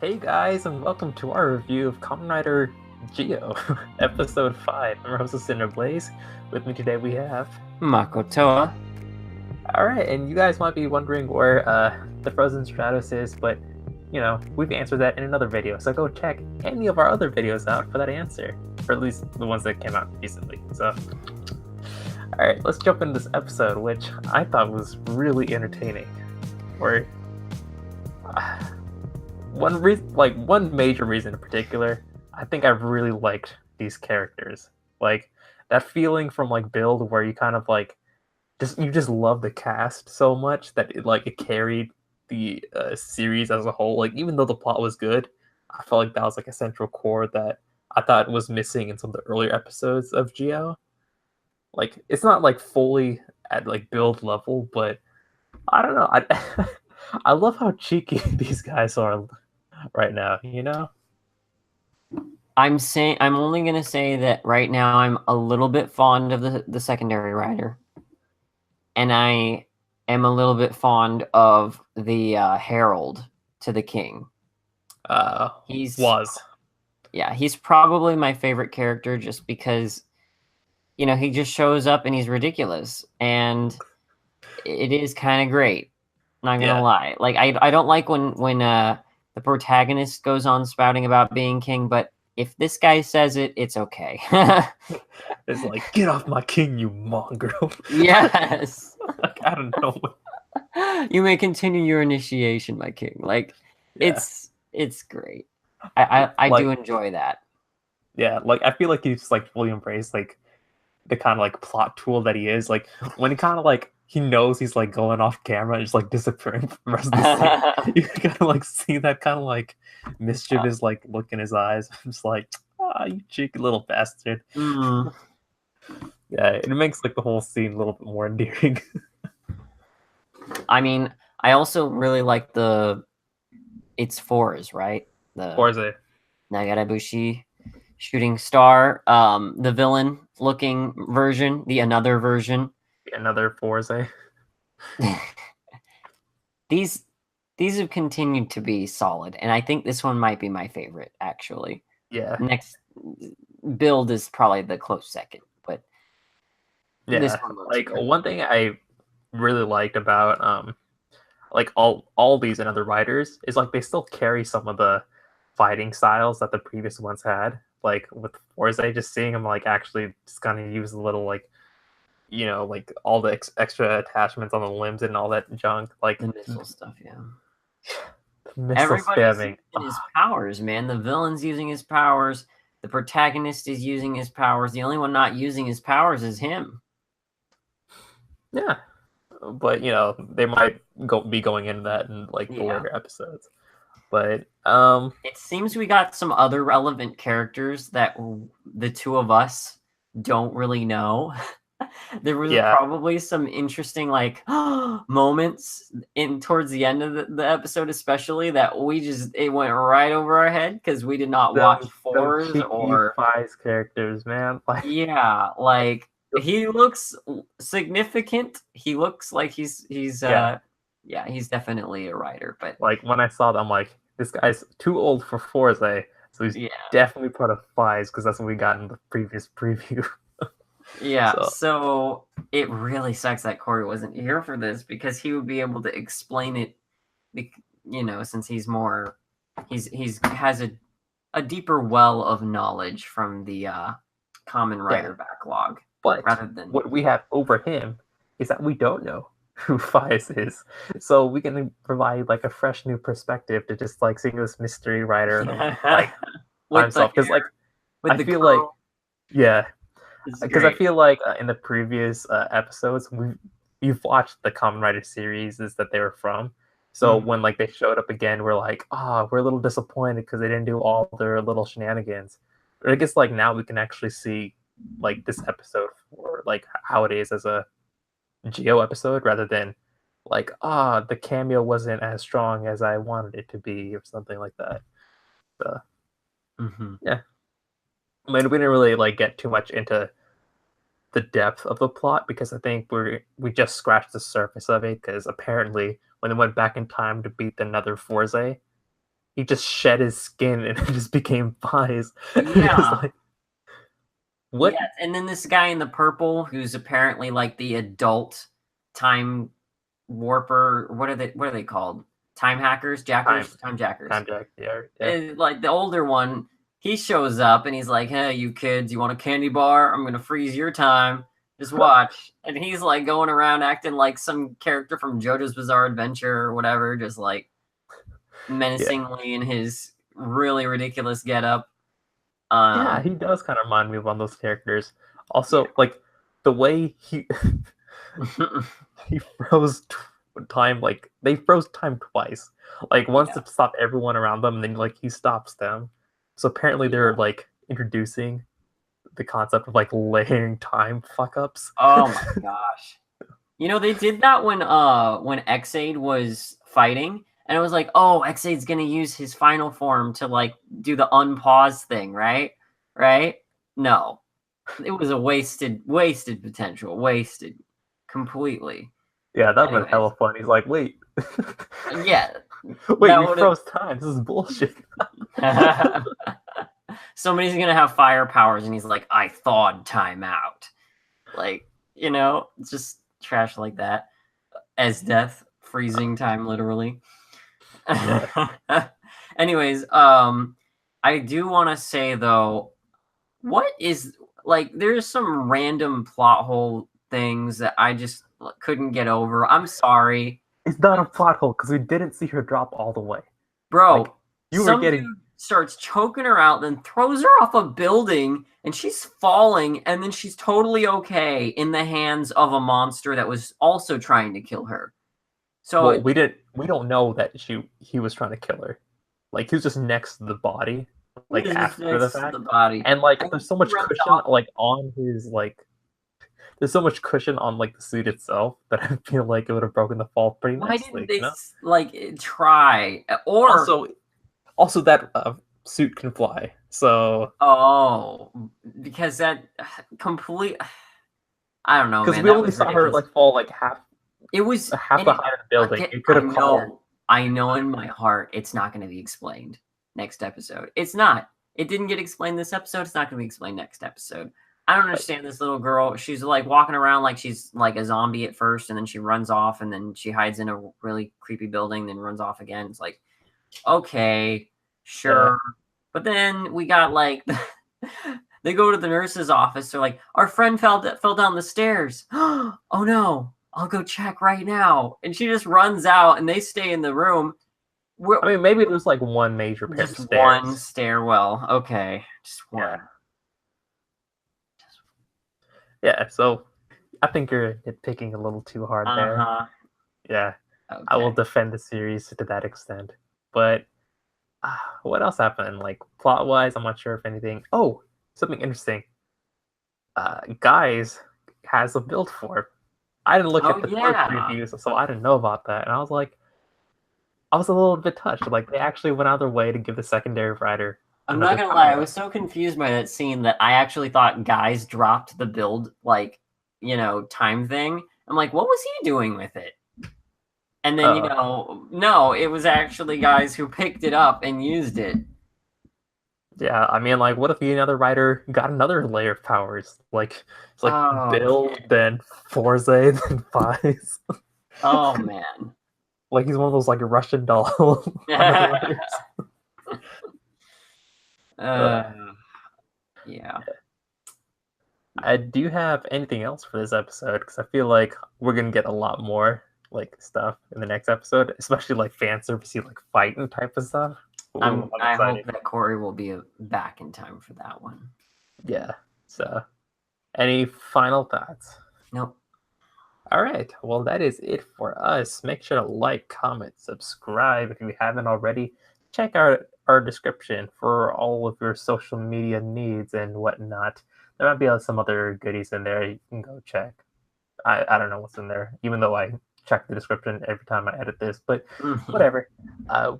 Hey guys, and welcome to our review of Kamen Rider Geo, Episode 5. I'm your host, Cinder Blaze. With me today we have... Makotoa. Alright, and you guys might be wondering where the Frozen Stratos is, but, you know, we've answered that in another video, so go check any of our other videos out for that answer. Or at least the ones that came out recently, so... Alright, let's jump into this episode, which I thought was really entertaining. Where... one major reason in particular, I think I really liked these characters. Like that feeling from like Build where you kind of like just love the cast so much that it carried the series as a whole. Like even though the plot was good, I felt like that was like a central core that I thought was missing in some of the earlier episodes of Geo. Like it's not like fully at like Build level, but I don't know. I I love how cheeky these guys are right now, you know? I'm only gonna say that right now I'm a little bit fond of the secondary rider, and I am a little bit fond of the herald to the king. He's probably my favorite character just because, you know, he just shows up and he's ridiculous, and it is kind of great. Not gonna lie, like I don't like when the protagonist goes on spouting about being king, but if this guy says it, it's okay. It's like, get off my king, you mongrel. Yes. Like, I don't know. You may continue your initiation, my king. Like, it's great. I like, do enjoy that. Yeah, like I feel like he's like fully embraced like the kind of like plot tool that he is. Like when he kind of like he knows he's like going off camera and just like disappearing from the rest of the scene. You kind of like see that kind of like mischievous like look in his eyes. I'm just like, you cheeky little bastard. Mm. Yeah, it makes like the whole scene a little bit more endearing. I mean, I also really like it's fours, right? The Forza Nagarabushi shooting star, the villain looking version, the another version. Another Forza. These have continued to be solid, and I think this one might be my favorite, actually. Yeah. Next Build is probably the close second, but yeah, this one like great. One thing I really liked about like all these and other writers is like they still carry some of the fighting styles that the previous ones had. Like with Forza, just seeing them like actually just kind of use a little like, you know, like all the extra attachments on the limbs and all that junk, like the missile stuff. Yeah, everybody's using his powers, man. The villain's using his powers. The protagonist is using his powers. The only one not using his powers is him. Yeah, but you know they might be going into that in like the later episodes. But it seems we got some other relevant characters that the two of us don't really know. There was probably some interesting like moments in towards the end of the episode, especially that it went right over our head because we did not watch fours or Fives characters, man. Like, yeah, like he looks significant. He looks like he's he's definitely a writer. But like when I saw them, I'm like, this guy's too old for Forza, so he's definitely part of Fives because that's what we got in the previous preview. Yeah, so it really sucks that Corey wasn't here for this because he would be able to explain it, you know, since he's more, has a deeper well of knowledge from the Kamen Rider backlog. But rather than what we have over him is that we don't know who Fives is, so we can provide like a fresh new perspective to just like seeing this mystery writer like by himself. Because like I feel like because I feel like in the previous episodes you've watched the Kamen Rider series that they were from, so when like they showed up again, we're like, we're a little disappointed because they didn't do all their little shenanigans. But I guess like now we can actually see like this episode for like how it is as a Geo episode rather than like the cameo wasn't as strong as I wanted it to be or something like that. So yeah, I mean, we didn't really like get too much into the depth of the plot because I think we just scratched the surface of it because apparently when they went back in time to beat another Forza, he just shed his skin and it just became thighs. Yeah. Like, what? Yeah, and then this guy in the purple, who's apparently like the adult time warper. What are they called? Time hackers, jackers, time jackers. Time jack, yeah. Like the older one, he shows up and he's like, "Hey, you kids, you want a candy bar? I'm gonna freeze your time. Just watch." And he's like going around acting like some character from JoJo's Bizarre Adventure or whatever, just like menacingly in his really ridiculous getup. Yeah, he does kind of remind me of one of those characters. Also, like the way he he froze time, like they froze time twice. Like once to stop everyone around them, and then like he stops them. So apparently they're like introducing the concept of like layering time fuck ups. Oh my gosh. You know, they did that when Xaid was fighting, and it was like, oh, Xaid's gonna use his final form to like do the unpause thing, right? Right? No. It was a wasted potential. Wasted completely. Yeah, that was hella fun. He's like, wait. Yeah. Wait, you froze time. This is bullshit. Somebody's gonna have fire powers, and he's like, I thawed time out. Like, you know, it's just trash like that. As death, freezing time, literally. Yeah. Anyways, I do want to say though, what is like? There's some random plot hole things that I just couldn't get over. I'm sorry. It's not a plot hole because we didn't see her drop all the way, bro. Like, you were getting. Dude starts choking her out, then throws her off a building, and she's falling, and then she's totally okay in the hands of a monster that was also trying to kill her. So well, we don't know that he was trying to kill her. Like he was just next to the body, like after the fact. And like there's so much cushion like on his like there's so much cushion on like the suit itself that I feel like it would have broken the fall pretty nicely. Why didn't they like try? Or also that suit can fly. So because that complete I don't know, because we only saw her like fall like half. It was half the height of the building. It could have caught her. I know in my heart it's not going to be explained next episode. It's not. It didn't get explained this episode. It's not going to be explained next episode. I don't understand this little girl. She's like walking around like she's like a zombie at first, and then she runs off, and then she hides in a really creepy building, then runs off again. It's like, okay, sure. Yeah. But then we got like, they go to the nurse's office. They're like, our friend fell down the stairs. Oh no, I'll go check right now. And she just runs out, and they stay in the room. I mean, maybe there's like one major pair of stairs. One stairwell. Okay, just one. Yeah. Yeah, so I think you're nitpicking a little too hard there. Yeah, okay. I will defend the series to that extent. But what else happened? Like plot-wise, I'm not sure if anything. Oh, something interesting. Guys has a build form. I didn't look at the first reviews, so I didn't know about that. And I was like, I was a little bit touched. Like they actually went out of their way to give the secondary writer. I'm not gonna lie, I was so confused by that scene that I actually thought guys dropped the build, like, you know, time thing. I'm like, what was he doing with it? And then, you know, no, it was actually guys who picked it up and used it. Yeah, I mean, like, what if another writer got another layer of powers? Like, it's like build, then Forze, then Fies. Oh, man. Like, he's one of those, like, Russian doll. Yeah. Do you have anything else for this episode? Because I feel like we're gonna get a lot more like stuff in the next episode, especially like fan servicey, like fighting type of stuff. I hope that Corey will be back in time for that one. Yeah. So, any final thoughts? Nope. All right. Well, that is it for us. Make sure to like, comment, subscribe if you haven't already. Check out our description for all of your social media needs and whatnot. There might be some other goodies in there you can go check. I don't know what's in there, even though I check the description every time I edit this, but whatever.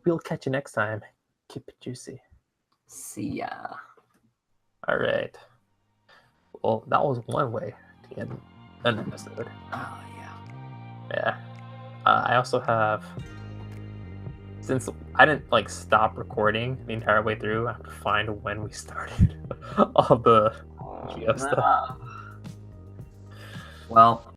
We'll catch you next time. Keep it juicy. See ya. All right. Well, that was one way to end an episode. Oh, yeah. Yeah. I also have since I didn't like stop recording the entire way through, I have to find when we started all the GF stuff. Well,